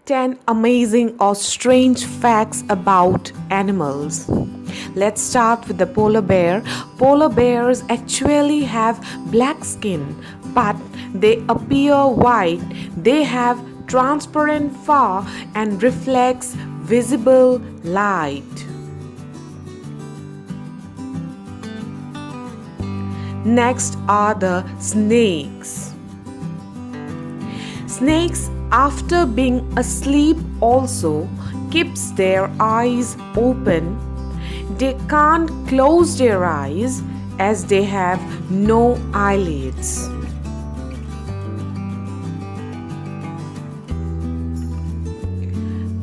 10 amazing or strange facts about animals. Let's start with the polar bear. Polar bears actually have black skin, but they appear white. They have transparent fur and reflects visible light. Next are the snakes. Snakes, after being asleep, also keeps their eyes open. They can't close their eyes as they have no eyelids.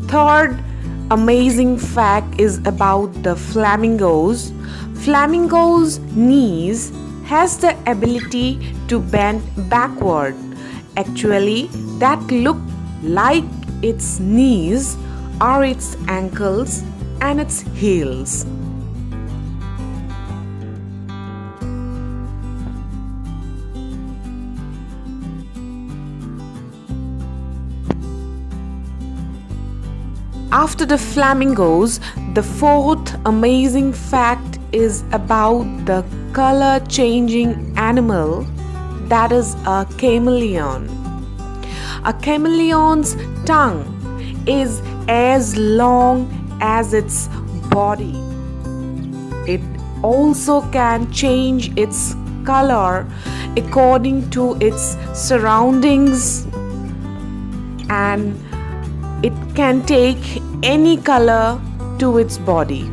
Third amazing fact is about the flamingos. Flamingos' knees has the ability to bend backward. Actually, that look like its knees are its ankles and its heels. After the flamingos, the fourth amazing fact is about the color changing animal, that is a chameleon. A chameleon's tongue is as long as its body. It also can change its color according to its surroundings, and it can take any color to its body.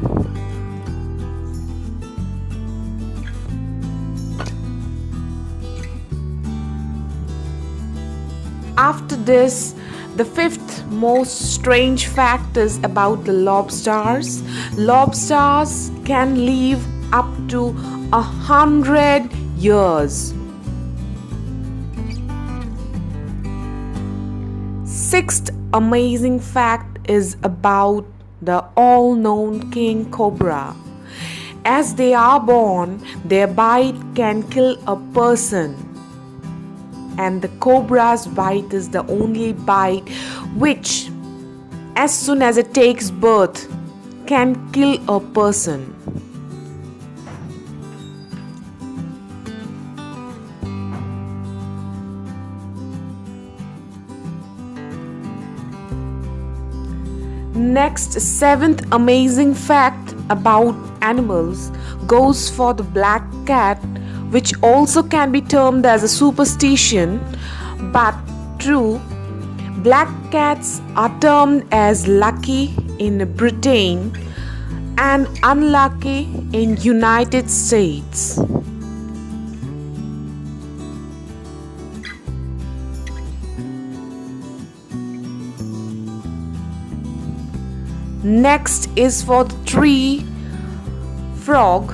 After this, the fifth most strange fact is about the lobsters. Lobsters can live up to 100 years. Sixth amazing fact is about the all-known king cobra. As they are born, their bite can kill a person. And the cobra's bite is the only bite which, as soon as it takes birth, can kill a person. Next, seventh amazing fact about animals goes for the black cat, which also can be termed as a superstition, but true. Black cats are termed as lucky in Britain and unlucky in United States. Next is for the tree frog.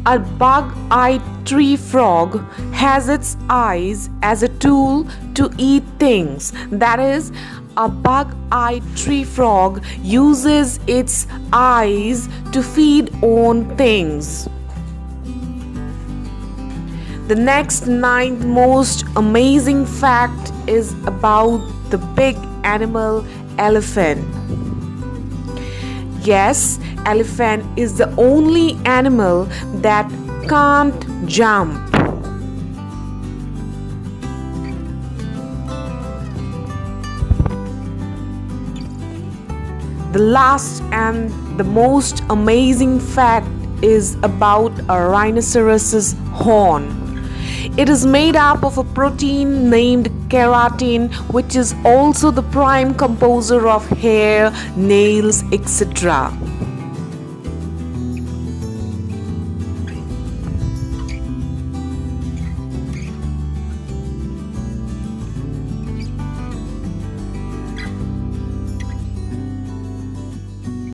A bug-eyed tree frog has its eyes as a tool to eat things. That is, a bug-eyed tree frog uses its eyes to feed on things. The next ninth most amazing fact is about the big animal elephant. Yes, elephant is the only animal that can't jump. The last and the most amazing fact is about a rhinoceros's horn. It is made up of a protein named keratin, which is also the prime composer of hair, nails, etc.